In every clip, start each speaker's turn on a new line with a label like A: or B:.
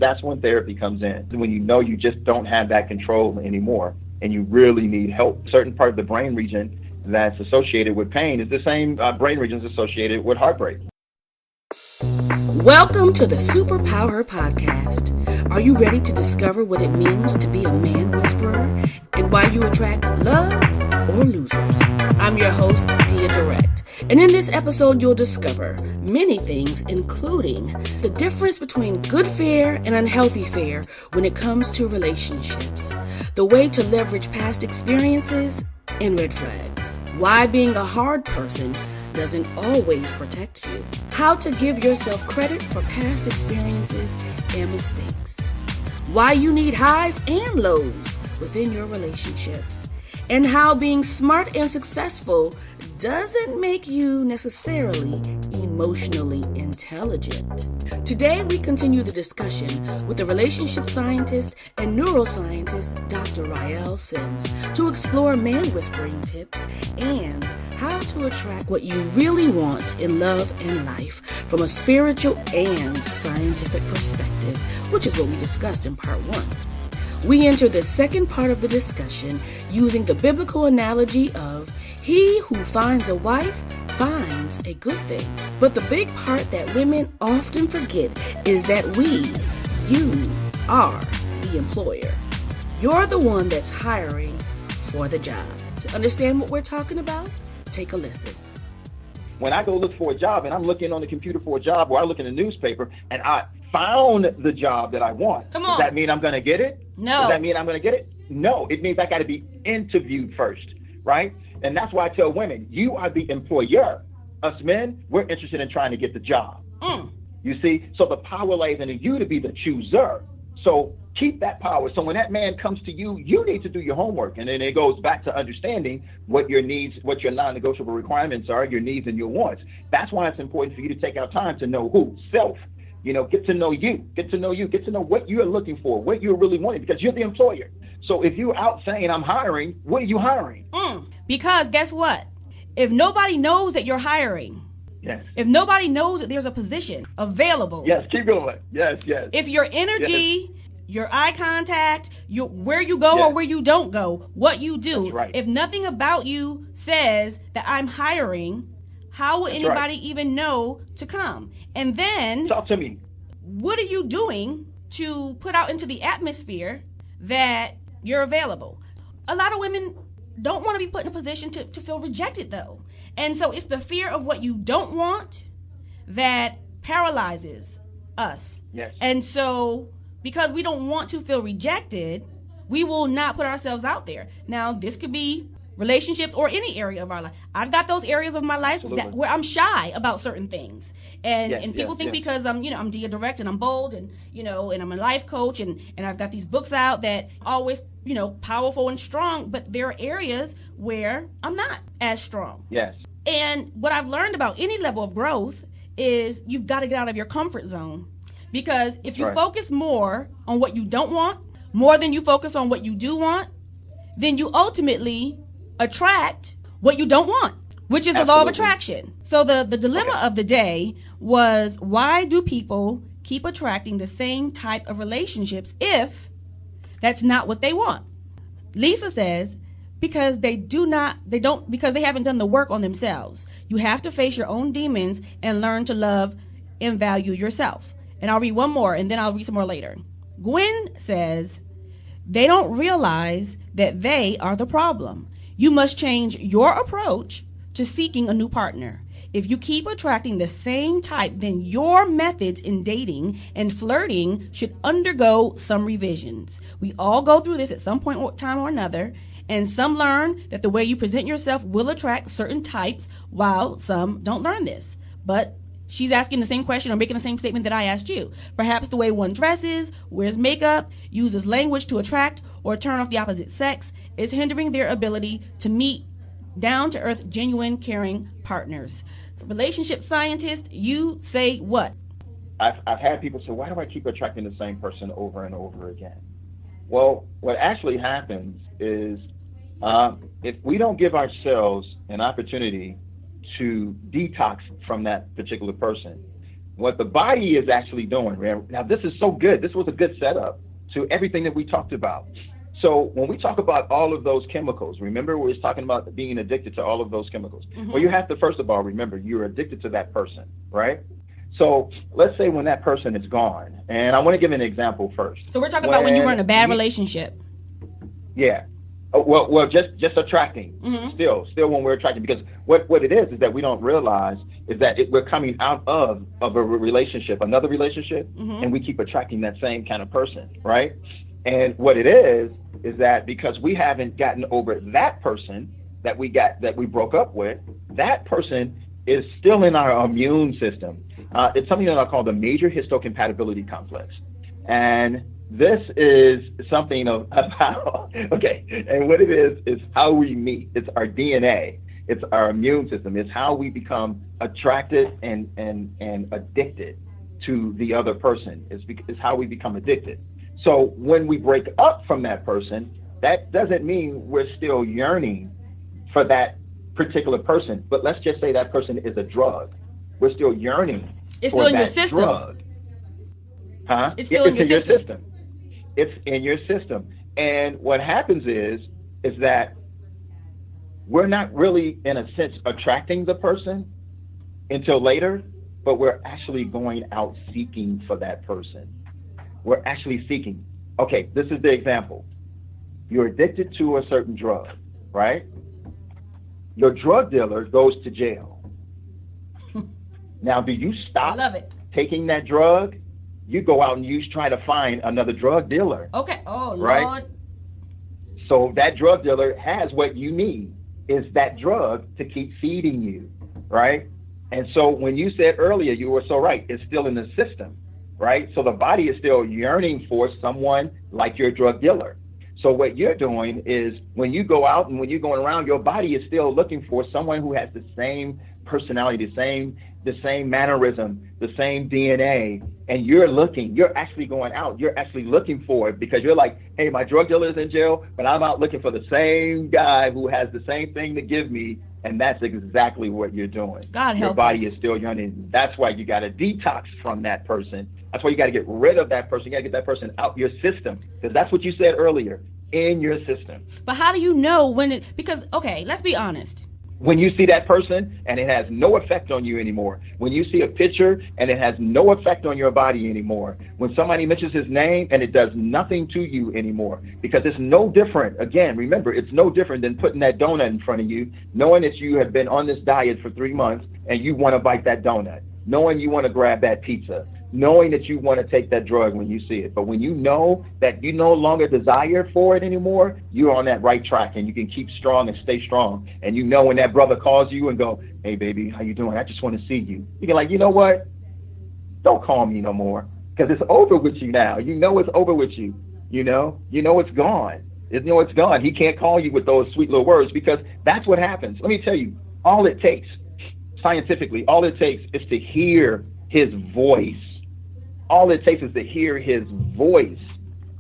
A: That's when therapy comes in. When you know you just don't have that control anymore and you really need help. Certain part of the brain region that's associated with pain is the same brain regions associated with heartbreak.
B: Welcome to the Superpower Podcast. Are you ready to discover what it means to be a man whisperer and why you attract love or losers? I'm your host, Dia Direct, and in this episode you'll discover many things, including the difference between good fear and unhealthy fear when it comes to relationships, the way to leverage past experiences, and red flags, why being a hard person doesn't always protect you, how to give yourself credit for past experiences and mistakes, why you need highs and lows within your relationships, and how being smart and successful doesn't make you necessarily emotionally intelligent. Today, we continue the discussion with the relationship scientist and neuroscientist, Dr. Ryeal Simms, to explore man-whispering tips and how to attract what you really want in love and life from a spiritual and scientific perspective, which is what we discussed in part 1. We enter the second part of the discussion using the biblical analogy of he who finds a wife finds a good thing. But the big part that women often forget is that you are the employer. You're the one that's hiring for the job. To understand what we're talking about, take a listen.
A: When I go look for a job and I'm looking on the computer for a job, or I look in the newspaper and I found the job that I want, does that mean I'm going to get it?
B: No.
A: Does that mean I'm going to get it? No. It means I got to be interviewed first, right? And that's why I tell women, you are the employer. Us men, we're interested in trying to get the job. You see? So the power lays in you to be the chooser. So keep that power. So when that man comes to you, you need to do your homework. And then it goes back to understanding what your needs, what your non-negotiable requirements are, your needs and your wants. That's why it's important for you to take out time to know who, self. Get to know you, get to know what you're looking for, what you're really wanting, because you're the employer. So if you're out saying I'm hiring, what are you hiring?
C: Because guess what? If nobody knows that you're hiring,
A: yes. If
C: nobody knows that there's a position available.
A: Yes, keep going. Yes.
C: If your energy, your eye contact, where you go or where you don't go, what you do,
A: right.
C: If nothing about you says that I'm hiring, how will anybody even know to come? And then,
A: talk to me.
C: What are you doing to put out into the atmosphere that you're available? A lot of women don't want to be put in a position to feel rejected, though. And so it's the fear of what you don't want that paralyzes us.
A: Yes.
C: And so because we don't want to feel rejected, we will not put ourselves out there. Now, this could be relationships or any area of our life. I've got those areas of my life where I'm shy about certain things. And people think because I'm Dia Direct and I'm bold and I'm a life coach and I've got these books out that always, powerful and strong, but there are areas where I'm not as strong.
A: Yes.
C: And what I've learned about any level of growth is you've got to get out of your comfort zone, because if you focus more on what you don't want, more than you focus on what you do want, then you ultimately attract what you don't want, which is the law of attraction. So the dilemma of the day was, why do people keep attracting the same type of relationships if that's not what they want? Lisa says, because they haven't done the work on themselves. You have to face your own demons and learn to love and value yourself. And I'll read one more and then I'll read some more later. Gwen says, they don't realize that they are the problem. You must change your approach to seeking a new partner. If you keep attracting the same type, then your methods in dating and flirting should undergo some revisions. We all go through this at some point or time or another, and some learn that the way you present yourself will attract certain types, while some don't learn this. But she's asking the same question or making the same statement that I asked you. Perhaps the way one dresses, wears makeup, uses language to attract or turn off the opposite sex is hindering their ability to meet down-to-earth, genuine, caring partners. So, relationship scientist, you say what?
A: I've had people say, why do I keep attracting the same person over and over again? Well, what actually happens is if we don't give ourselves an opportunity to detox from that particular person, what the body is actually doing, now this is so good. This was a good setup to everything that we talked about. So when we talk about all of those chemicals, remember we was talking about being addicted to all of those chemicals. Well, you have to, first of all, remember you're addicted to that person, right? So let's say when that person is gone, and I want to give an example first.
C: So we're talking about when you were in a bad relationship.
A: Yeah. Well, just attracting. Still when we're attracting, because what it is that we don't realize is that we're coming out of a relationship, another relationship, and we keep attracting that same kind of person, right? And what it is that because we haven't gotten over that person that we broke up with, that person is still in our immune system. It's something that I call the major histocompatibility complex. And this is something about, okay, and what it is how we meet. It's our DNA. It's our immune system. It's how we become attracted and addicted to the other person. It's how we become addicted. So when we break up from that person, that doesn't mean we're still yearning for that particular person. But let's just say that person is a drug. We're still yearning for that drug. Huh?
C: It's still in your system.
A: It's in your system. And what happens is that we're not really, in a sense, attracting the person until later, but we're actually going out seeking for that person. We're actually seeking. Okay, this is the example. You're addicted to a certain drug, right? Your drug dealer goes to jail. Now, do you stop taking that drug? You go out and you try to find another drug dealer.
C: Okay. Oh,
A: right?
C: Lord.
A: So that drug dealer has what you need, is that drug to keep feeding you, right? And so when you said earlier, you were so right, it's still in the system, right? So the body is still yearning for someone like your drug dealer. So what you're doing is when you go out and when you're going around, your body is still looking for someone who has the same personality, the same mannerism, the same DNA, and you're actually going out, you're actually looking for it because you're like, hey, my drug dealer is in jail, but I'm out looking for the same guy who has the same thing to give me, and that's exactly what you're doing.
C: God help
A: Your body
C: us.
A: is still yearning. That's why you got to detox from that person. That's why you got to get rid of that person. You got to get that person out your system, because that's what you said earlier, in your system.
C: But how do you know when because, okay, let's be honest.
A: When you see that person and it has no effect on you anymore, when you see a picture and it has no effect on your body anymore, when somebody mentions his name and it does nothing to you anymore, because it's no different. Again, remember, it's no different than putting that donut in front of you, knowing that you have been on this diet for 3 months and you want to bite that donut, knowing you want to grab that pizza, knowing that you want to take that drug when you see it. But when you know that you no longer desire for it anymore, you're on that right track and you can keep strong and stay strong. And you know when that brother calls you and go, hey, baby, how you doing? I just want to see you. You can like, you know what? Don't call me no more, because it's over with you now. You know it's over with you. You know it's gone. You know it's gone. He can't call you with those sweet little words, because that's what happens. Let me tell you, all it takes, scientifically, all it takes is to hear his voice. All it takes is to hear his voice.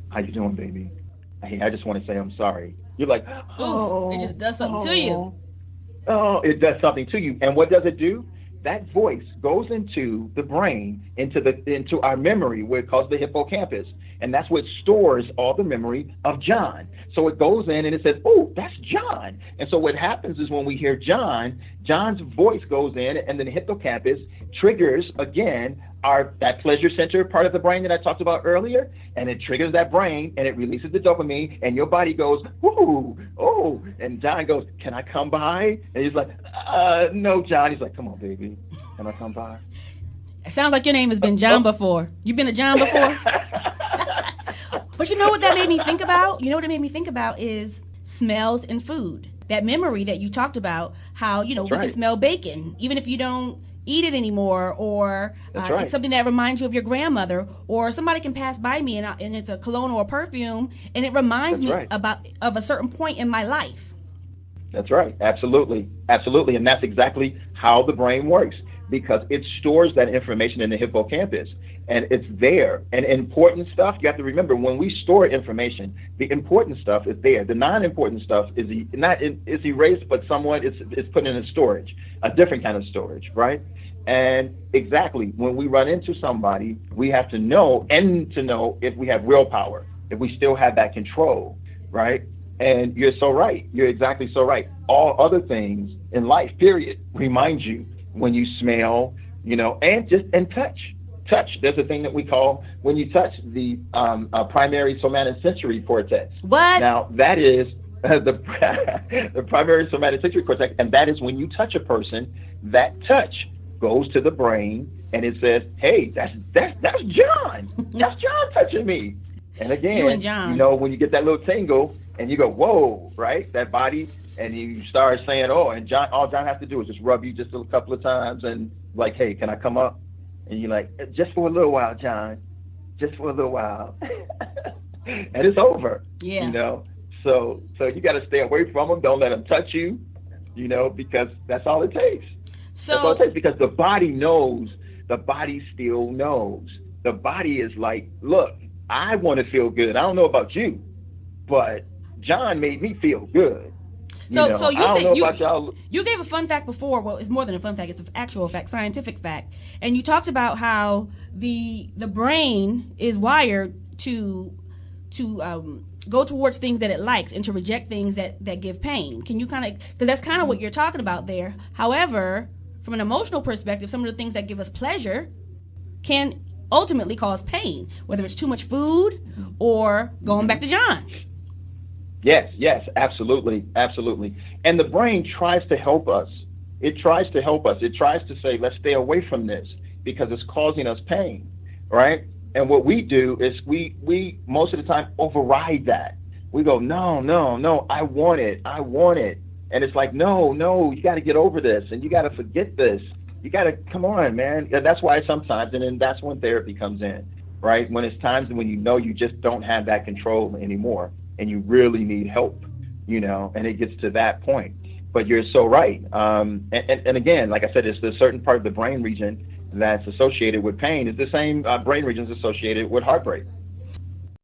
A: How you doing, baby? Hey, I just want to say I'm sorry. You're like,
C: oh, it just does something to you.
A: Oh, it does something to you. And what does it do? That voice goes into the brain, into our memory, where it calls the hippocampus. And that's what stores all the memory of John. So it goes in and it says, oh, that's John. And so what happens is when we hear John's voice goes in, and then the hippocampus triggers, again, that pleasure center part of the brain that I talked about earlier, and it triggers that brain and it releases the dopamine, and your body goes, ooh, oh, and John goes, can I come by? And he's like, no, John. He's like, come on, baby, can I come by?
C: It sounds like your name has been John before. You've been a John before? But you know what that made me think about? You know what it made me think about is smells and food. That memory that you talked about, how, we can smell bacon, even if you don't eat it anymore, or it's something that reminds you of your grandmother, or somebody can pass by me and it's a cologne or a perfume, and it reminds me of a certain point in my life.
A: That's right. Absolutely. Absolutely. And that's exactly how the brain works, because it stores that information in the hippocampus, and it's there. And important stuff, you have to remember, when we store information, the important stuff is there. The non-important stuff is erased, but somewhat it's put in a storage, a different kind of storage, right? And exactly, when we run into somebody, we have to know if we have willpower, if we still have that control, right? And you're so right. You're exactly so right. All other things in life, period, remind you when you smell, and touch. Touch. There's a thing that we call, when you touch, the primary somatosensory cortex.
C: What?
A: Now, that is the primary somatosensory cortex, and that is when you touch a person, that touch goes to the brain and it says, hey, that's John. That's John touching me. And again,
C: you and John.
A: When you get that little tingle and you go, whoa, right? That body, and you start saying, oh, and John, all John has to do is just rub you just a couple of times and like, hey, can I come up? And you're like, just for a little while, John, just for a little while. And it's over.
C: Yeah.
A: So you got to stay away from them. Don't let them touch you, because that's all it takes. That's all it takes, because the body knows. The body still knows. The body is like, look, I want to feel good. I don't know about you, but John made me feel good.
C: So you gave a fun fact before. Well, it's more than a fun fact. It's an actual fact, scientific fact. And you talked about how the brain is wired to go towards things that it likes and to reject things that give pain. Can you because that's kind of what you're talking about there. However, from an emotional perspective, some of the things that give us pleasure can ultimately cause pain, whether it's too much food or going back to John.
A: Yes, absolutely. And the brain tries to help us. It tries to help us. It tries to say, let's stay away from this because it's causing us pain, right? And what we do is we most of the time override that. We go, no, I want it. And it's like, no, you got to get over this and you got to forget this. You got to, come on, man. And that's why sometimes, and then that's when therapy comes in, right? When it's times when you just don't have that control anymore and you really need help, and it gets to that point. But you're so right. And again, like I said, it's a certain part of the brain region that's associated with pain. It's the same brain regions associated with heartbreak.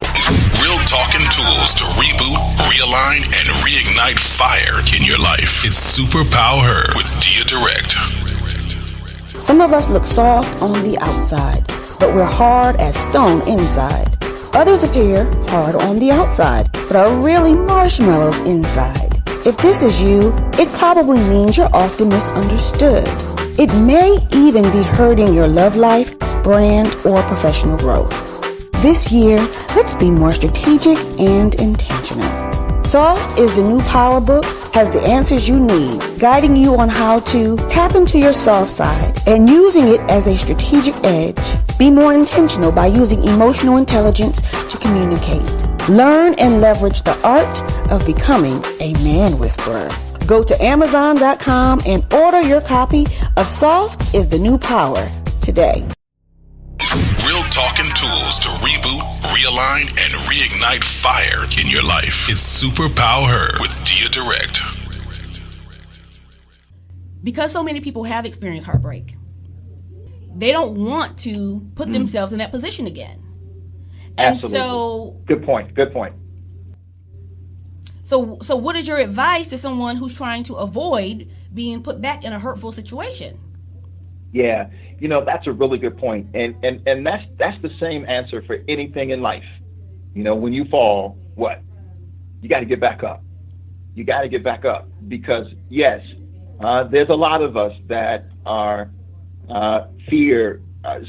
D: Real talking tools to reboot, realign, and reignite fire in your life. It's Superpower with Dia Direct.
B: Some of us look soft on the outside, but we're hard as stone inside. Others appear hard on the outside, but are really marshmallows inside. If this is you, it probably means you're often misunderstood. It may even be hurting your love life, brand, or professional growth. This year, let's be more strategic and intentional. Soft is the new power book, has the answers you need, guiding you on how to tap into your soft side and using it as a strategic edge. Be more intentional by using emotional intelligence to communicate. Learn and leverage the art of becoming a man whisperer. Go to Amazon.com and order your copy of Soft is the New Power today.
D: Real talking tools to reboot, realign, and reignite fire in your life. It's Superpower with Dia Direct.
C: Because so many people have experienced heartbreak, they don't want to put themselves in that position again. And
A: Absolutely.
C: so,
A: Good point.
C: So what is your advice to someone who's trying to avoid being put back in a hurtful situation?
A: Yeah, that's a really good point. And that's the same answer for anything in life. When you fall, what? You got to get back up. You got to get back up because, yes, there's a lot of us that are fear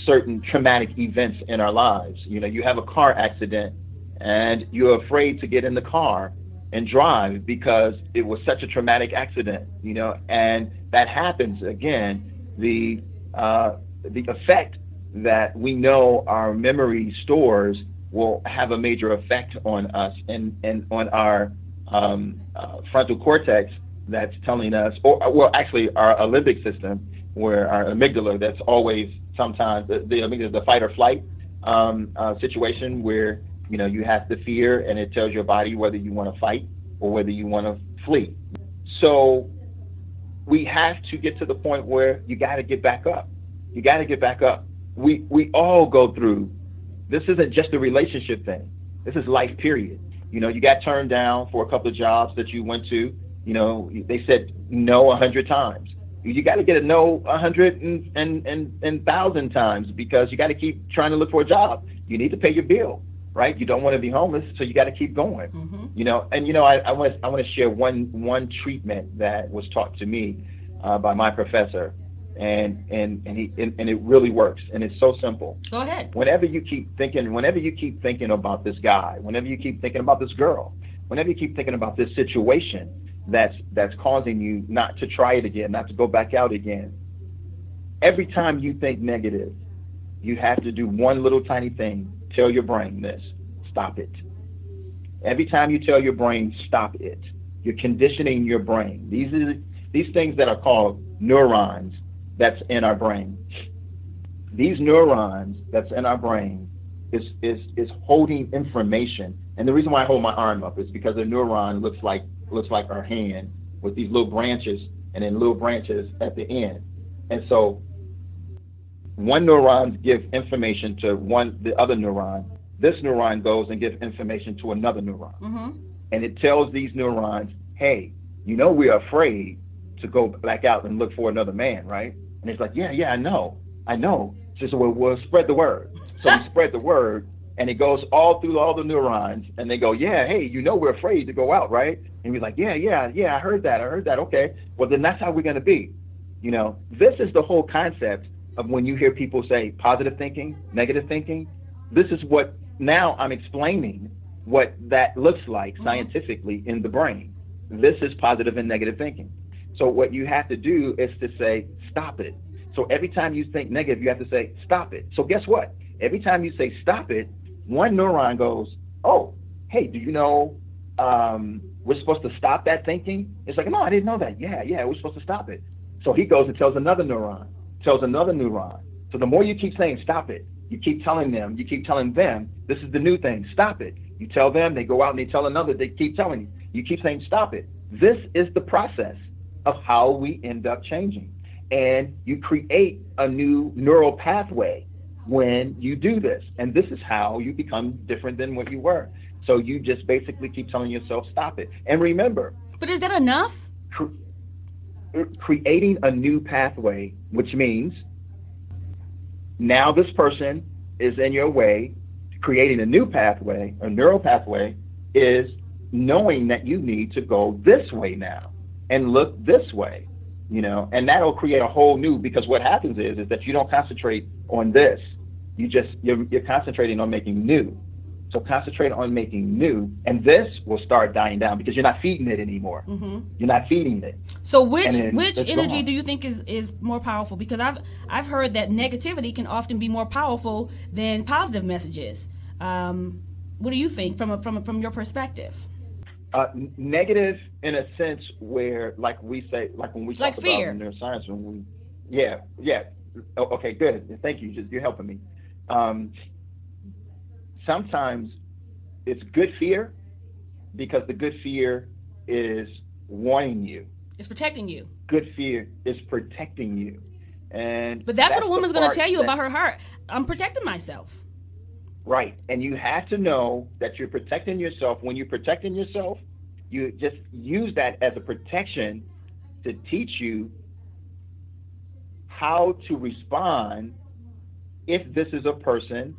A: certain traumatic events in our lives. You have a car accident and you're afraid to get in the car and drive because it was such a traumatic accident, and that happens again. The effect that we know our memory stores will have a major effect on us and on our frontal cortex that's telling us, or actually our limbic system, where our amygdala, that's always sometimes the amygdala, the fight or flight situation where you have the fear and it tells your body whether you want to fight or whether you want to flee. So we have to get to the point where you got to get back up. You got to get back up. We all go through. This isn't just a relationship thing. This is life, period. You got turned down for a couple of jobs that you went to. They said no 100 times. You got to get a no 100 and 1,000 times, because you got to keep trying to look for a job. You need to pay your bill, right? You don't want to be homeless, so you got to keep going. You know, and you know, I want to share one treatment that was taught to me by my professor, and it really works, and it's so simple.
C: Go ahead.
A: Whenever you keep thinking about this guy, whenever you keep thinking about this girl, whenever you keep thinking about this situation that's causing you not to try it again, not to go back out again, every time you think negative, you have to do one little tiny thing. Tell your brain this: stop it. Every time you tell your brain stop it, you're conditioning your brain. These things that are called neurons that's in our brain. These neurons that's in our brain is holding information. And the reason why I hold my arm up is because a neuron looks like our hand, with these little branches and then little branches at the end. And so one neuron gives information to the other neuron. This neuron goes and gives information to another neuron. And it tells these neurons, hey, you know, we're afraid to go back out and look for another man, right? And it's like, yeah, I know. So we'll spread the word. So we spread the word, and it goes all through all the neurons, and they go, yeah, hey, you know, we're afraid to go out, right? And we're like, yeah, I heard that. Okay, well, then that's how we're going to be. You know, this is the whole concept of when you hear people say positive thinking, negative thinking. This is what, now I'm explaining what that looks like scientifically in the brain. This is positive and negative thinking. So what you have to do is to say, stop it. So every time you think negative, you have to say, stop it. So guess what? Every time you say stop it, one neuron goes, oh, hey, do you know we're supposed to stop that thinking? It's like, no, I didn't know that. Yeah, we're supposed to stop it. So he goes and tells another neuron, tells another neuron. So the more you keep saying stop it, you keep telling them, this is the new thing, stop it. You tell them, they go out and they tell another, they keep telling you. You keep saying stop it. This is the process of how we end up changing. And you create a new neural pathway when you do this. And this is how you become different than what you were. So you just basically keep telling yourself, stop it. And remember.
C: But is that enough?
A: Creating a new pathway, which means now this person is in your way. Creating a new pathway, a neural pathway, is knowing that you need to go this way now and look this way. You know, and that'll create a whole new, because what happens is that you don't concentrate on this. You're concentrating on making new. So concentrate on making new, and this will start dying down because you're not feeding it anymore. You're not feeding it.
C: So which energy do you think is more powerful? Because I've heard that negativity can often be more powerful than positive messages. What do you think from your perspective?
A: Negative in a sense where, like we say, like when we talk about neuroscience, okay, good, thank you, you're helping me. Sometimes it's good fear, because the good fear is warning you.
C: It's protecting you.
A: Good fear is protecting you,
C: but that's what a woman's going to tell you about her heart. I'm protecting myself.
A: Right, and you have to know that you're protecting yourself. When you're protecting yourself, you just use that as a protection to teach you how to respond if this is a person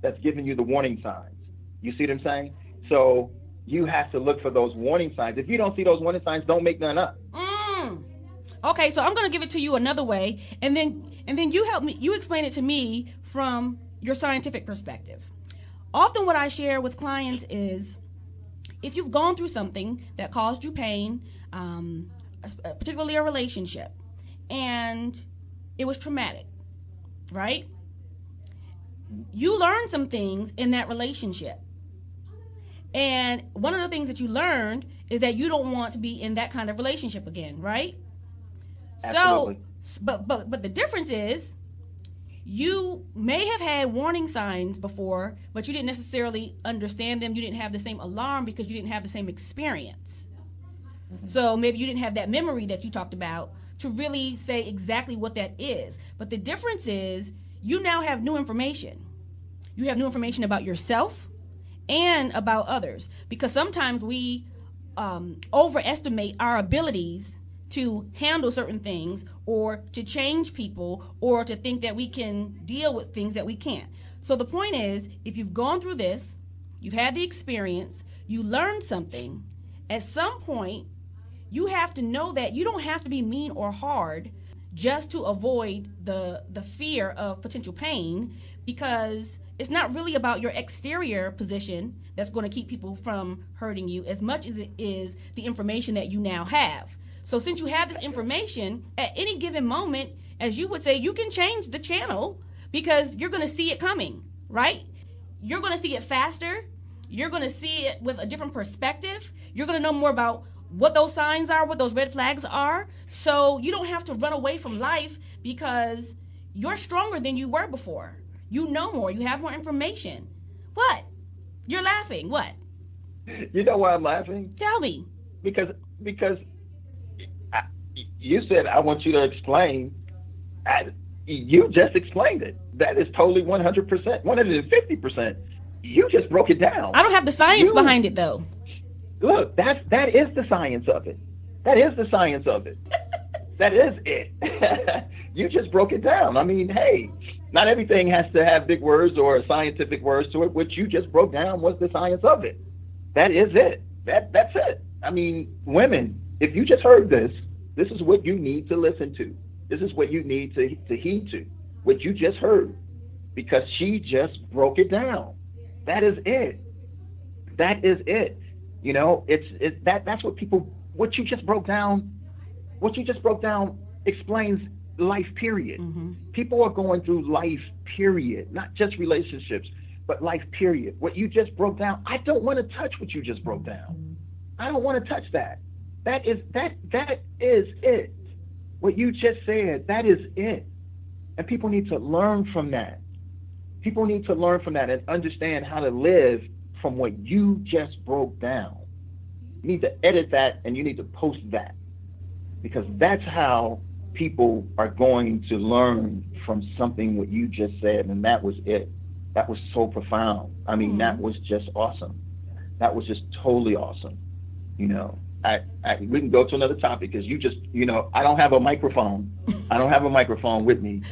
A: that's giving you the warning signs. You see what I'm saying? So you have to look for those warning signs. If you don't see those warning signs, don't make none up.
C: Okay, so I'm going to give it to you another way, and then you help me. You explain it to me from your scientific perspective. Often what I share with clients is, if you've gone through something that caused you pain, particularly a relationship, and it was traumatic, right? You learned some things in that relationship. And one of the things that you learned is that you don't want to be in that kind of relationship again, right?
A: Absolutely.
C: So, but the difference is, you may have had warning signs before, but you didn't necessarily understand them. You didn't have the same alarm because you didn't have the same experience. So maybe you didn't have that memory that you talked about to really say exactly what that is. But the difference is, you now have new information. You have new information about yourself and about others, because sometimes we overestimate our abilities to handle certain things or to change people or to think that we can deal with things that we can't. So the point is, if you've gone through this, you've had the experience, you learned something, at some point you have to know that you don't have to be mean or hard just to avoid the fear of potential pain, because it's not really about your exterior position that's going to keep people from hurting you as much as it is the information that you now have. So since you have this information, at any given moment, as you would say, you can change the channel because you're going to see it coming, right? You're going to see it faster. You're going to see it with a different perspective. You're going to know more about what those signs are, what those red flags are. So you don't have to run away from life because you're stronger than you were before. You know more. You have more information. What? You're laughing. What?
A: You know why I'm laughing?
C: Tell me.
A: Because you said, I want you to explain. You just explained it. That is totally 100%, 150%. You just broke it down.
C: I don't have the science behind it, though.
A: Look, that is the science of it. That is the science of it. That is it. You just broke it down. I mean, hey, not everything has to have big words or scientific words to it. What you just broke down was the science of it. That is it. That's it. I mean, women, if you just heard this is what you need to listen to. This is what you need to heed to, what you just heard, because she just broke it down. That is it. That is it. You know, that's what you just broke down explains life, period. Mm-hmm. People are going through life, period, not just relationships, but life, period. What you just broke down, I don't want to touch what you just broke down. I don't want to touch that. That is it. What you just said, that is it. And people need to learn from that. People need to learn from that and understand how to live from what you just broke down. You need to edit that and you need to post that, because that's how people are going to learn from something what you just said. And that was it. That was so profound. I mean, that was just awesome. That was just totally awesome. You know, we can go to another topic because you just, you know, I don't have a microphone. I don't have a microphone with me,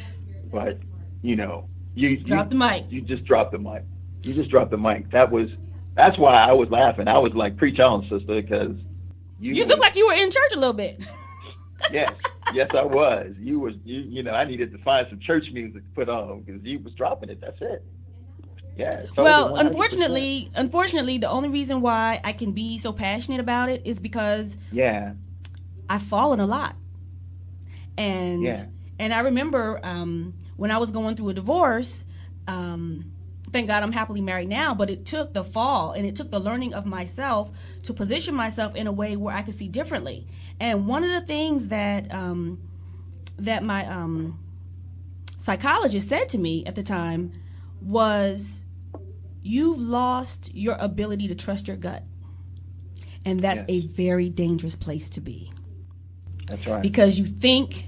A: but you know, you
C: dropped the mic.
A: You just dropped the mic. You just dropped the mic. That's why I was laughing. I was like, preach on, sister, because
C: you look like you were in church a little bit.
A: Yes, I was. You know, I needed to find some church music to put on because you was dropping it. That's it. Yeah. Totally,
C: well,
A: 100%.
C: unfortunately, the only reason why I can be so passionate about it is because I've fallen a lot, and I remember when I was going through a divorce. Thank God I'm happily married now, but it took the fall and it took the learning of myself to position myself in a way where I could see differently. And one of the things that my psychologist said to me at the time was, you've lost your ability to trust your gut. And that's a very dangerous place to be.
A: That's right.
C: Because you think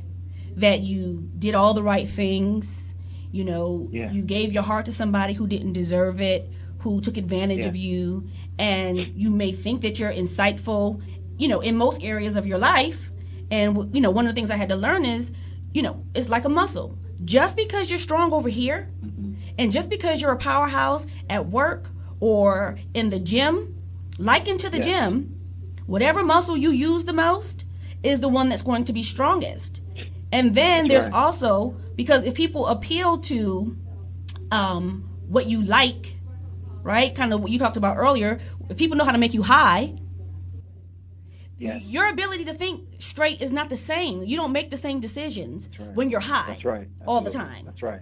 C: that you did all the right things. You know, you gave your heart to somebody who didn't deserve it, who took advantage of you, and you may think that you're insightful, you know, in most areas of your life. And, you know, one of the things I had to learn is, you know, it's like a muscle. Just because you're strong over here, and just because you're a powerhouse at work or in the gym, liken to the gym, whatever muscle you use the most is the one that's going to be strongest. And then there's also, because if people appeal to what you like, right, kind of what you talked about earlier, if people know how to make you high, your ability to think straight is not the same. You don't make the same decisions when you're high all the time.
A: That's right.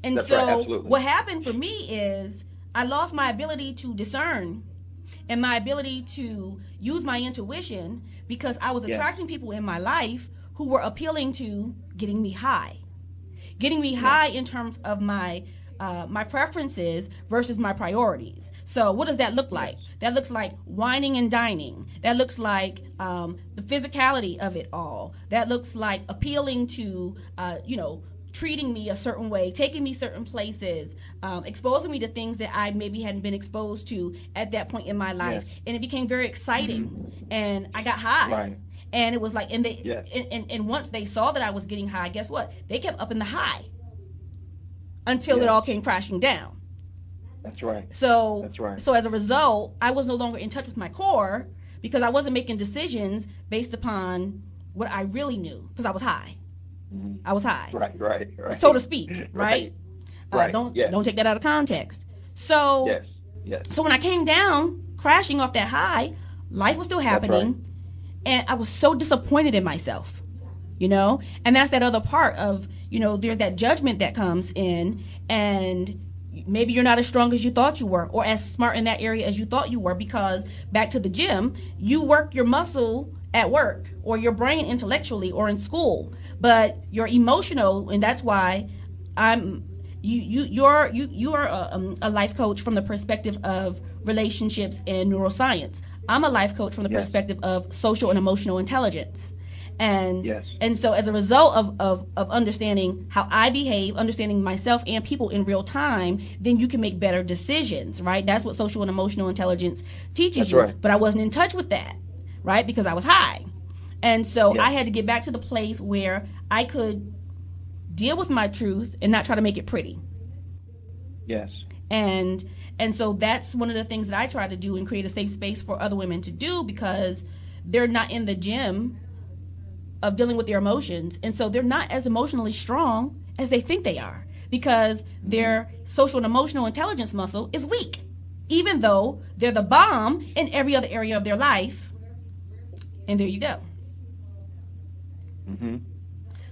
C: And so what happened for me is I lost my ability to discern and my ability to use my intuition because I was attracting people in my life who were appealing to getting me high in terms of my preferences versus my priorities. So what does that look like? That looks like whining and dining. That looks like the physicality of it all. That looks like appealing to, treating me a certain way, taking me certain places, exposing me to things that I maybe hadn't been exposed to at that point in my life. And it became very exciting. And I got high. And it was like, and they, and once they saw that I was getting high, guess what? They kept upping the high until it all came crashing down.
A: That's right.
C: So as a result, I was no longer in touch with my core because I wasn't making decisions based upon what I really knew because I was high. Mm-hmm. I was high.
A: Right.
C: So to speak, right? Don't take that out of context. So So when I came down, crashing off that high, life was still happening, and I was so disappointed in myself, And that's that other part of, there's that judgment that comes in, and maybe you're not as strong as you thought you were, or as smart in that area as you thought you were, because back to the gym, you work your muscle at work, or your brain intellectually, or in school, but you're emotional, and that's why you are a life coach from the perspective of relationships and neuroscience. I'm a life coach from the perspective of social and emotional intelligence. And so as a result of understanding how I behave, understanding myself and people in real time, then you can make better decisions, right? That's what social and emotional intelligence teaches you. Right. But I wasn't in touch with that, right? Because I was high. And so I had to get back to the place where I could deal with my truth and not try to make it pretty.
A: Yes.
C: And so that's one of the things that I try to do and create a safe space for other women to do, because they're not in the gym of dealing with their emotions, and so they're not as emotionally strong as they think they are, because their social and emotional intelligence muscle is weak, even though they're the bomb in every other area of their life. And there you go.
A: Mm-hmm.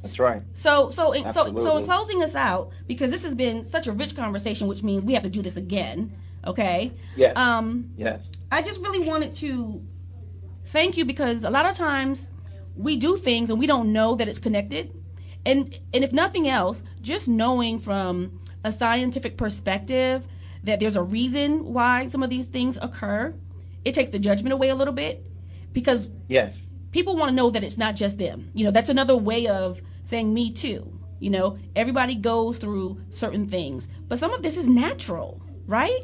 A: That's right.
C: So in closing us out, because this has been such a rich conversation, which means we have to do this again, okay?
A: Yes.
C: Yes. I just really wanted to thank you, because a lot of times we do things and we don't know that it's connected. And if nothing else, just knowing from a scientific perspective that there's a reason why some of these things occur, it takes the judgment away a little bit, because people want to know that it's not just them. That's another way of saying me too. Everybody goes through certain things, but some of this is natural, right?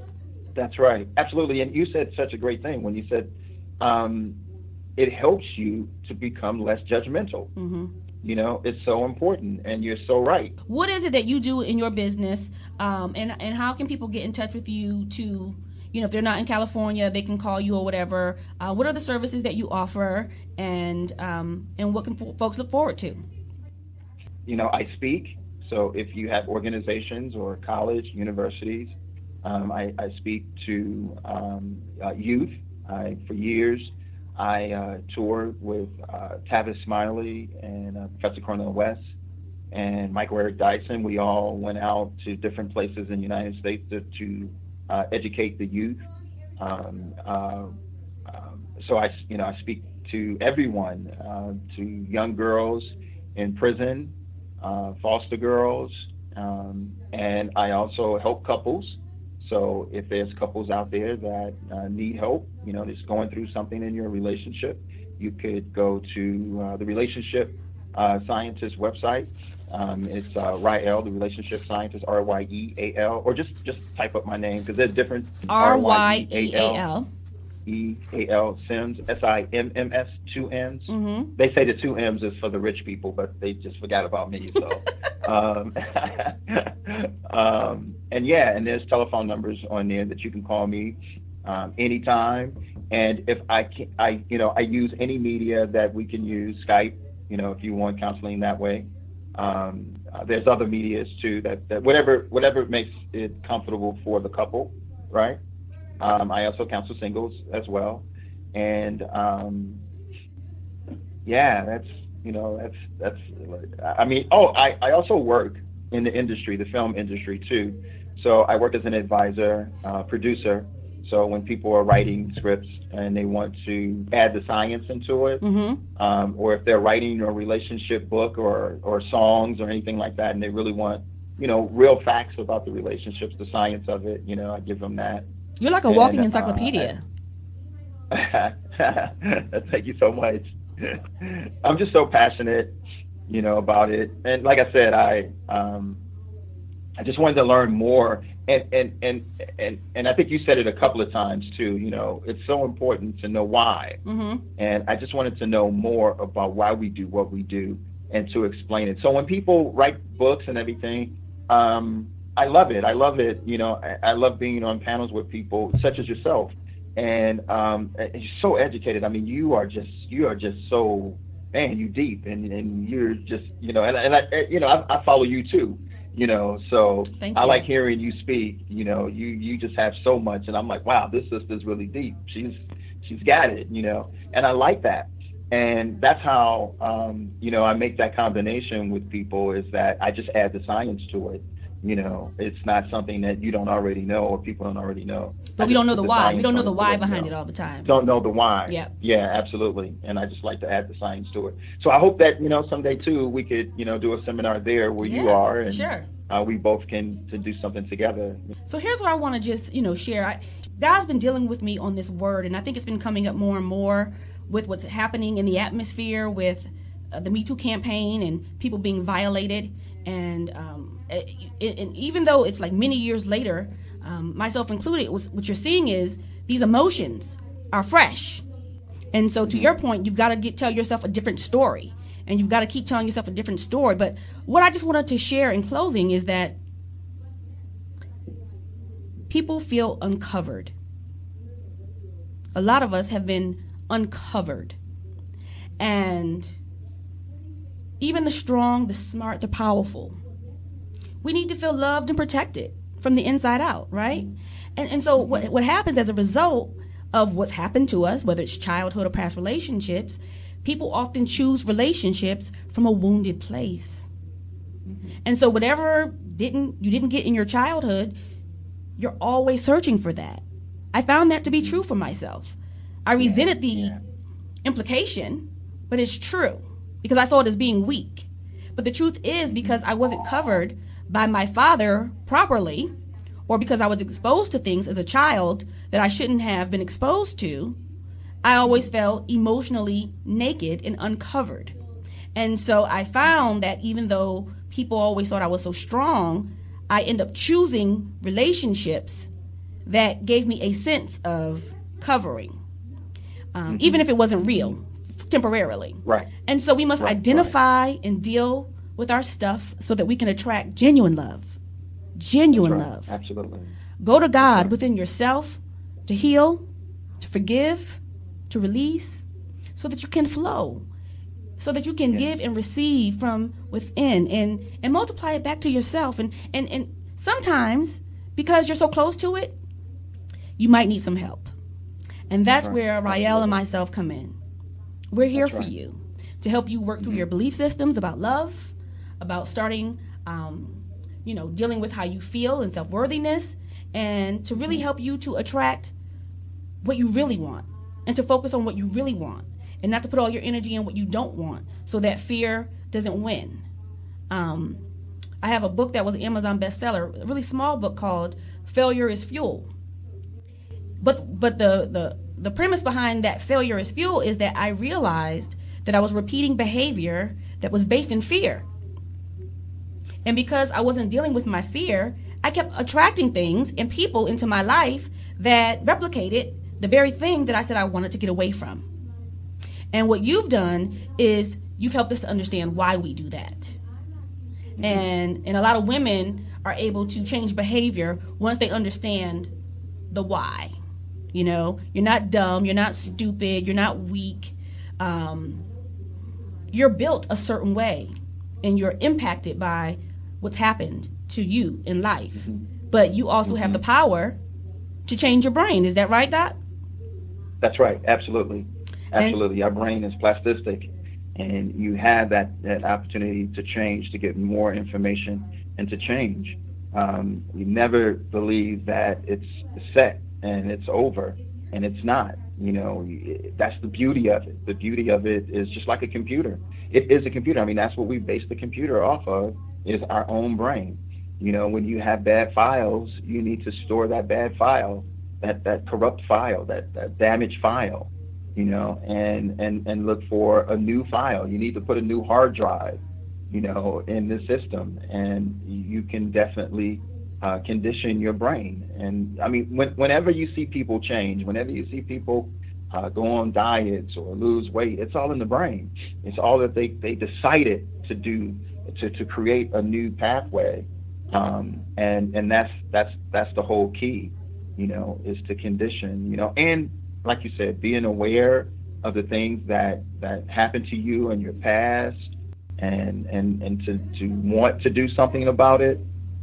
A: That's right. Absolutely. And you said such a great thing when you said it helps you to become less judgmental. Mm-hmm. It's so important, and you're so right.
C: What is it that you do in your business, and how can people get in touch with you to, if they're not in California, they can call you or whatever? What are the services that you offer, and what can folks look forward to?
A: I speak. So if you have organizations or college, universities, I speak to youth. For years, I toured with Tavis Smiley and Professor Cornel West and Michael Eric Dyson. We all went out to different places in the United States to educate the youth. So I speak to everyone, to young girls in prison, foster girls, and I also help couples. So if there's couples out there that need help, that's going through something in your relationship, you could go to the Relationship Scientist website. It's Ryeal, the Relationship Scientist, Ryeal, or just type up my name, because there's different.
C: Ryeal.
A: Ryeal Simms, Simms, 2 M's. Mm-hmm. They say the 2 M's is for the rich people, but they just forgot about me. So, and there's telephone numbers on there that you can call me anytime. And if I use any media that we can use, Skype. If you want counseling that way. There's other medias too that whatever makes it comfortable for the couple, right? I also counsel singles as well, and that's. I also work in the industry, the film industry too. So I work as an advisor, producer. So when people are writing scripts and they want to add the science into it, mm-hmm. Or if they're writing a relationship book or songs or anything like that, and they really want, real facts about the relationships, the science of it, I give them that.
C: You're like a walking encyclopedia.
A: Thank you so much. I'm just so passionate, about it. And like I said, I just wanted to learn more And I think you said it a couple of times too. You know, it's so important to know why. And I just wanted to know more about why we do what we do and to explain it. So when people write books and everything, I love it. I love it. You know, I love being on panels with people such as yourself, and you're so educated. I mean, you are just so, man, you deep, and you're just, you know, and I follow you too. You know, so I like hearing you speak. You know, you just have so much, and I'm like, wow, this sister's really deep. She's got it, you know, and I like that. And that's how, you know, I make that combination with people, is that I just add the science to it. You know, it's not something that you don't already know or people don't already know.
C: But we don't know the why. We don't know the why behind it all the time.
A: Don't know the why.
C: Yeah.
A: Yeah, absolutely. And I just like to add the science to it. So I hope that, you know, someday too, we could, you know, do a seminar there where you are, and
C: sure.
A: We both can to do something together. So
C: here's what I want to just, you know, share. God's been dealing with me on this word, and I think it's been coming up more and more with what's happening in the atmosphere with the Me Too campaign and people being violated. And even though it's like many years later, myself included, what you're seeing is these emotions are fresh. And so to your point, you've got to tell yourself a different story. And you've got to keep telling yourself a different story. But what I just wanted to share in closing is that people feel uncovered. A lot of us have been uncovered. And even the strong, the smart, the powerful, we need to feel loved and protected from the inside out, right? And so what happens as a result of what's happened to us, whether it's childhood or past relationships, people often choose relationships from a wounded place. And so whatever you didn't get in your childhood, you're always searching for that. I found that to be true for myself. I resented the implication, but it's true because I saw it as being weak. But the truth is, because I wasn't covered by my father properly, or because I was exposed to things as a child that I shouldn't have been exposed to, I always felt emotionally naked and uncovered. And so I found that even though people always thought I was so strong, I end up choosing relationships that gave me a sense of covering, even if it wasn't real, temporarily.
A: Right.
C: And so we must identify and deal with our stuff so that we can attract genuine love. Genuine love.
A: Absolutely.
C: Go to God within yourself to heal, to forgive, to release, so that you can flow, so that you can give and receive from within, and multiply it back to yourself. And sometimes, because you're so close to it, you might need some help. And that's where Ryeal and myself come in. We're here for you to help you work through your belief systems about love, about starting, dealing with how you feel and self-worthiness, and to really help you to attract what you really want, and to focus on what you really want, and not to put all your energy in what you don't want, so that fear doesn't win. I have a book that was an Amazon bestseller, a really small book called Failure is Fuel. But the premise behind that Failure is Fuel is that I realized that I was repeating behavior that was based in fear. And because I wasn't dealing with my fear, I kept attracting things and people into my life that replicated the very thing that I said I wanted to get away from. And what you've done is you've helped us to understand why we do that. And a lot of women are able to change behavior once they understand the why. You know, you're not dumb, you're not stupid, you're not weak. You're built a certain way, and you're impacted by what's happened to you in life. But you also have the power to change your brain. Is that right, Doc?
A: That's right. Absolutely. Absolutely. Our brain is plastic, and you have that opportunity to change, to get more information, and to change. We never believe that it's set and it's over, and it's not. You know, that's the beauty of it. The beauty of it is just like a computer. It is a computer. I mean, that's what we base the computer off of, is our own brain. You know, when you have bad files, you need to store that bad file, that corrupt file, that damaged file, you know, and look for a new file. You need to put a new hard drive, you know, in the system, and you can definitely condition your brain. And I mean, whenever you see people change, whenever you see people go on diets or lose weight, it's all in the brain. It's all that they decided to do to create a new pathway. And that's the whole key, is to condition, and like you said, being aware of the things that happened to you in your past, and to want to do something about it,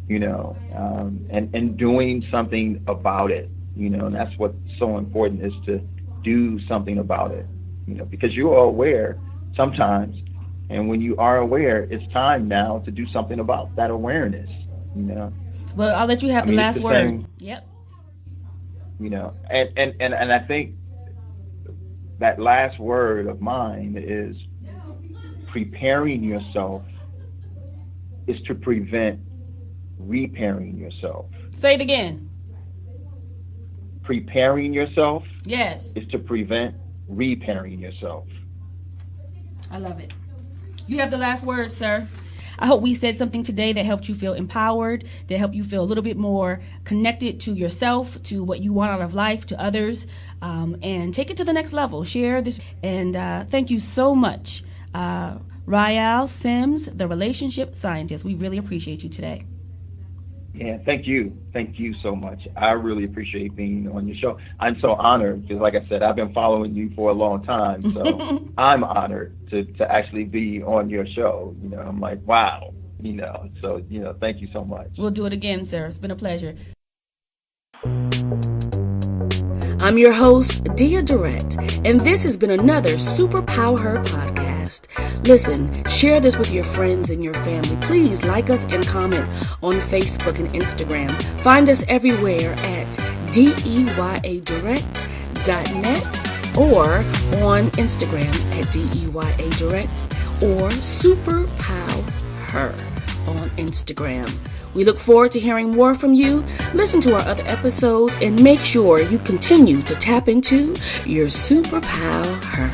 A: and doing something about it, and that's what's so important, is to do something about it, because you are aware sometimes, and when you are aware, it's time now to do something about that awareness,
C: Well, I'll let you have the last word.
A: Same,
C: yep.
A: And I think that last word of mine is preparing yourself is to prevent repairing yourself.
C: Say it again.
A: Preparing yourself,
C: yes,
A: is to prevent repairing yourself.
C: I love it. You have the last word, sir. I hope we said something today that helped you feel empowered, that helped you feel a little bit more connected to yourself, to what you want out of life, to others, and take it to the next level. Share this. And thank you so much, Ryeal Simms, the relationship scientist. We really appreciate you today.
A: Yeah, thank you. Thank you so much. I really appreciate being on your show. I'm so honored because, like I said, I've been following you for a long time. So I'm honored to actually be on your show. I'm like, wow. So, thank you so much.
C: We'll do it again, sir. It's been a pleasure.
B: I'm your host, Dia Direct, and this has been another Super Power Her podcast. Listen, share this with your friends and your family. Please like us and comment on Facebook and Instagram. Find us everywhere at DEYAdirect.net or on Instagram at DEYAdirect or Super Power Her on Instagram. We look forward to hearing more from you. Listen to our other episodes and make sure you continue to tap into your superpower her.